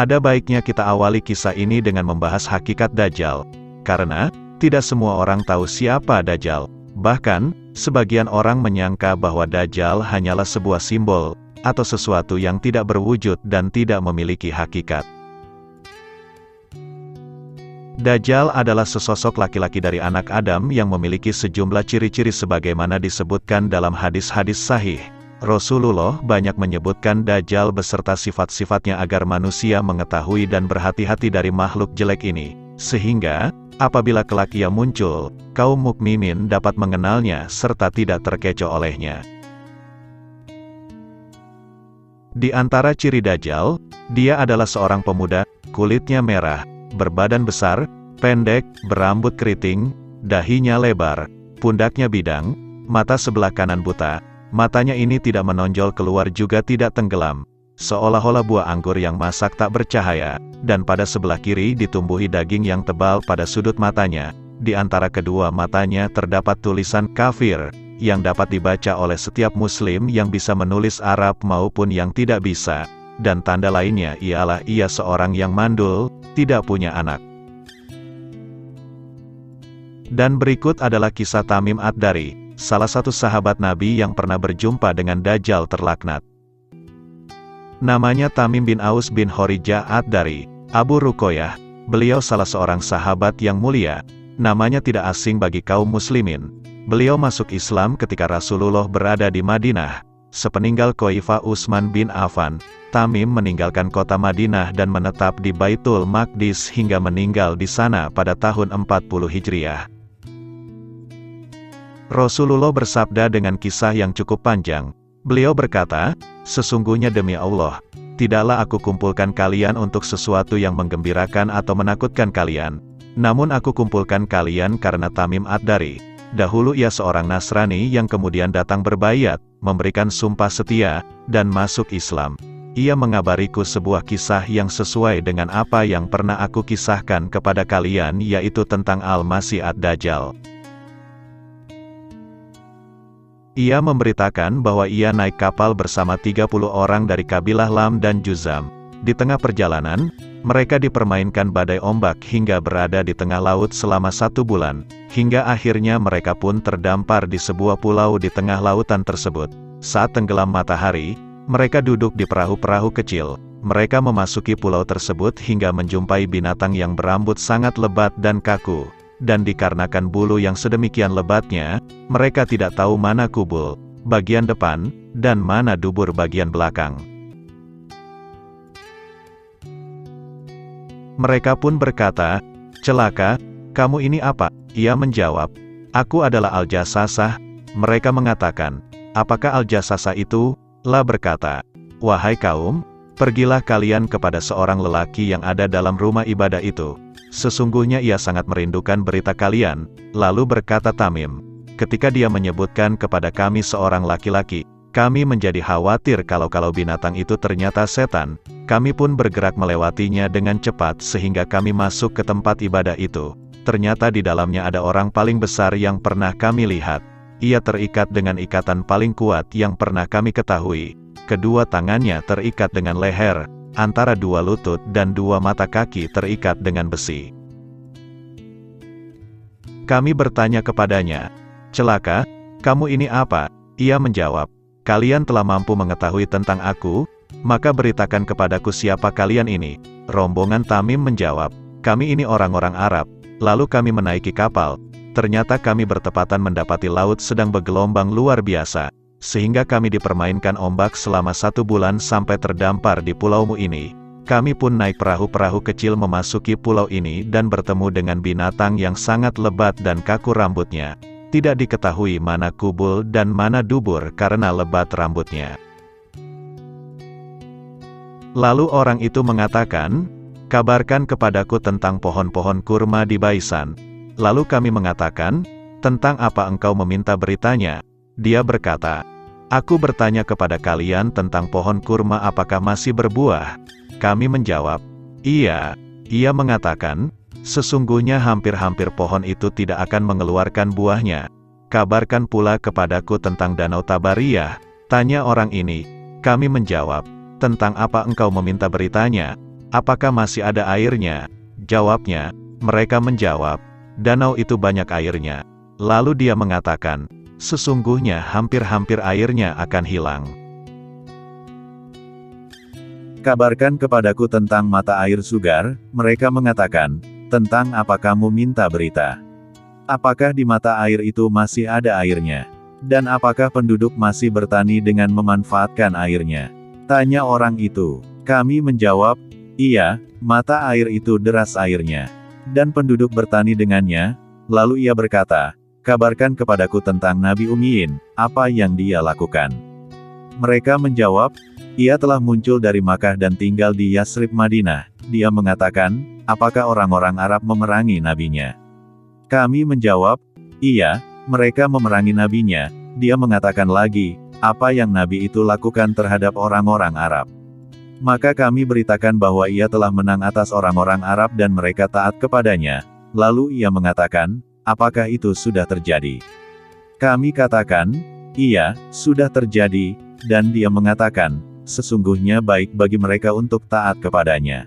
Ada baiknya kita awali kisah ini dengan membahas hakikat Dajjal. Karena, tidak semua orang tahu siapa Dajjal. Bahkan, sebagian orang menyangka bahwa Dajjal hanyalah sebuah simbol, atau sesuatu yang tidak berwujud dan tidak memiliki hakikat. Dajjal adalah sesosok laki-laki dari anak Adam yang memiliki sejumlah ciri-ciri sebagaimana disebutkan dalam hadis-hadis sahih. Rasulullah banyak menyebutkan Dajjal beserta sifat-sifatnya agar manusia mengetahui dan berhati-hati dari makhluk jelek ini. Sehingga, apabila kelak ia muncul, kaum mukminin dapat mengenalnya serta tidak terkecoh olehnya. Di antara ciri Dajjal, dia adalah seorang pemuda, kulitnya merah, berbadan besar, pendek, berambut keriting, dahinya lebar, pundaknya bidang, mata sebelah kanan buta. Matanya ini tidak menonjol keluar juga tidak tenggelam, seolah-olah buah anggur yang masak tak bercahaya, dan pada sebelah kiri ditumbuhi daging yang tebal pada sudut matanya. Di antara kedua matanya terdapat tulisan kafir, yang dapat dibaca oleh setiap muslim yang bisa menulis Arab maupun yang tidak bisa, dan tanda lainnya ialah ia seorang yang mandul, tidak punya anak. Dan berikut adalah kisah Tamim Ad-Dari, salah satu sahabat Nabi yang pernah berjumpa dengan Dajjal terlaknat. Namanya Tamim bin Aus bin Khorijah Ad-Dari, Abu Ruqayyah. Beliau salah seorang sahabat yang mulia. Namanya tidak asing bagi kaum muslimin. Beliau masuk Islam ketika Rasulullah berada di Madinah. Sepeninggal Khalifah Utsman bin Affan, Tamim meninggalkan kota Madinah dan menetap di Baitul Maqdis hingga meninggal di sana pada tahun 40 Hijriah. Rasulullah bersabda dengan kisah yang cukup panjang. Beliau berkata, "Sesungguhnya demi Allah, tidaklah aku kumpulkan kalian untuk sesuatu yang menggembirakan atau menakutkan kalian. Namun aku kumpulkan kalian karena Tamim Ad-Dari. Dahulu ia seorang Nasrani yang kemudian datang berbaiat, memberikan sumpah setia, dan masuk Islam. Ia mengabariku sebuah kisah yang sesuai dengan apa yang pernah aku kisahkan kepada kalian, yaitu tentang Al-Masih Ad-Dajjal." Ia memberitakan bahwa ia naik kapal bersama 30 orang dari kabilah Lam dan Juzam. Di tengah perjalanan, mereka dipermainkan badai ombak hingga berada di tengah laut selama 1 bulan, hingga akhirnya mereka pun terdampar di sebuah pulau di tengah lautan tersebut. Saat tenggelam matahari, mereka duduk di perahu-perahu kecil. Mereka memasuki pulau tersebut hingga menjumpai binatang yang berambut sangat lebat dan kaku. Dan dikarenakan bulu yang sedemikian lebatnya, mereka tidak tahu mana kubul bagian depan, dan mana dubur bagian belakang. Mereka pun berkata, "Celaka, kamu ini apa?" Ia menjawab, "Aku adalah Al-Jassasah." Mereka mengatakan, "Apakah Al-Jassasah itu?" La berkata, "Wahai kaum, pergilah kalian kepada seorang lelaki yang ada dalam rumah ibadah itu. Sesungguhnya ia sangat merindukan berita kalian." Lalu berkata Tamim, "Ketika dia menyebutkan kepada kami seorang laki-laki, kami menjadi khawatir kalau binatang itu ternyata setan. Kami pun bergerak melewatinya dengan cepat sehingga kami masuk ke tempat ibadah itu. Ternyata di dalamnya ada orang paling besar yang pernah kami lihat. Ia terikat dengan ikatan paling kuat yang pernah kami ketahui. Kedua tangannya terikat dengan leher, antara 2 lutut dan 2 mata kaki terikat dengan besi." Kami bertanya kepadanya, "Celaka, kamu ini apa?" Ia menjawab, "Kalian telah mampu mengetahui tentang aku, maka beritakan kepadaku siapa kalian ini." Rombongan Tamim menjawab, "Kami ini orang-orang Arab." Lalu kami menaiki kapal. Ternyata kami bertepatan mendapati laut sedang bergelombang luar biasa. Sehingga kami dipermainkan ombak selama 1 bulan sampai terdampar di pulaumu ini. Kami pun naik perahu-perahu kecil memasuki pulau ini dan bertemu dengan binatang yang sangat lebat dan kaku rambutnya. Tidak diketahui mana kubul dan mana dubur karena lebat rambutnya. Lalu orang itu mengatakan, "Kabarkan kepadaku tentang pohon-pohon kurma di Baisan." Lalu kami mengatakan, "Tentang apa engkau meminta beritanya?" Dia berkata, "Aku bertanya kepada kalian tentang pohon kurma apakah masih berbuah?" Kami menjawab, "Iya." Ia mengatakan, "Sesungguhnya hampir-hampir pohon itu tidak akan mengeluarkan buahnya." "Kabarkan pula kepadaku tentang Danau Tabariyah," tanya orang ini. Kami menjawab, "Tentang apa engkau meminta beritanya?" apakah masih ada airnya? Jawabnya, mereka menjawab, danau itu banyak airnya. Lalu dia mengatakan, sesungguhnya hampir-hampir airnya akan hilang. Kabarkan kepadaku tentang mata air Sugar, mereka mengatakan, tentang apa kamu minta berita? Apakah di mata air itu masih ada airnya? Dan apakah penduduk masih bertani dengan memanfaatkan airnya? Tanya orang itu. Kami menjawab, iya, mata air itu deras airnya. Dan penduduk bertani dengannya. Lalu ia berkata, kabarkan kepadaku tentang Nabi Ummiyin, apa yang dia lakukan. Mereka menjawab, ia telah muncul dari Makkah dan tinggal di Yasrib Madinah. Dia mengatakan, apakah orang-orang Arab memerangi nabinya? Kami menjawab, iya, mereka memerangi nabinya. Dia mengatakan lagi, apa yang nabi itu lakukan terhadap orang-orang Arab. Maka kami beritakan bahwa ia telah menang atas orang-orang Arab dan mereka taat kepadanya. Lalu ia mengatakan, apakah itu sudah terjadi? Kami katakan, iya, sudah terjadi, dan dia mengatakan, sesungguhnya baik bagi mereka untuk taat kepadanya.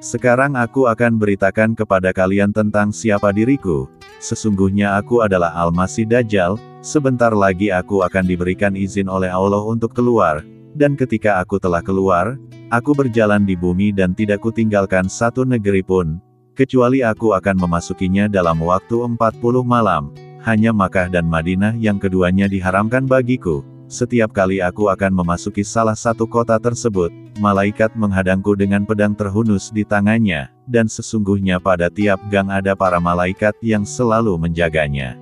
Sekarang aku akan beritakan kepada kalian tentang siapa diriku. Sesungguhnya aku adalah Al-Masih Dajjal, sebentar lagi aku akan diberikan izin oleh Allah untuk keluar, dan ketika aku telah keluar, aku berjalan di bumi dan tidak kutinggalkan satu negeri pun, kecuali aku akan memasukinya dalam waktu 40 malam, hanya Makkah dan Madinah yang keduanya diharamkan bagiku. Setiap kali aku akan memasuki salah satu kota tersebut, malaikat menghadangku dengan pedang terhunus di tangannya, dan sesungguhnya pada tiap gang ada para malaikat yang selalu menjaganya.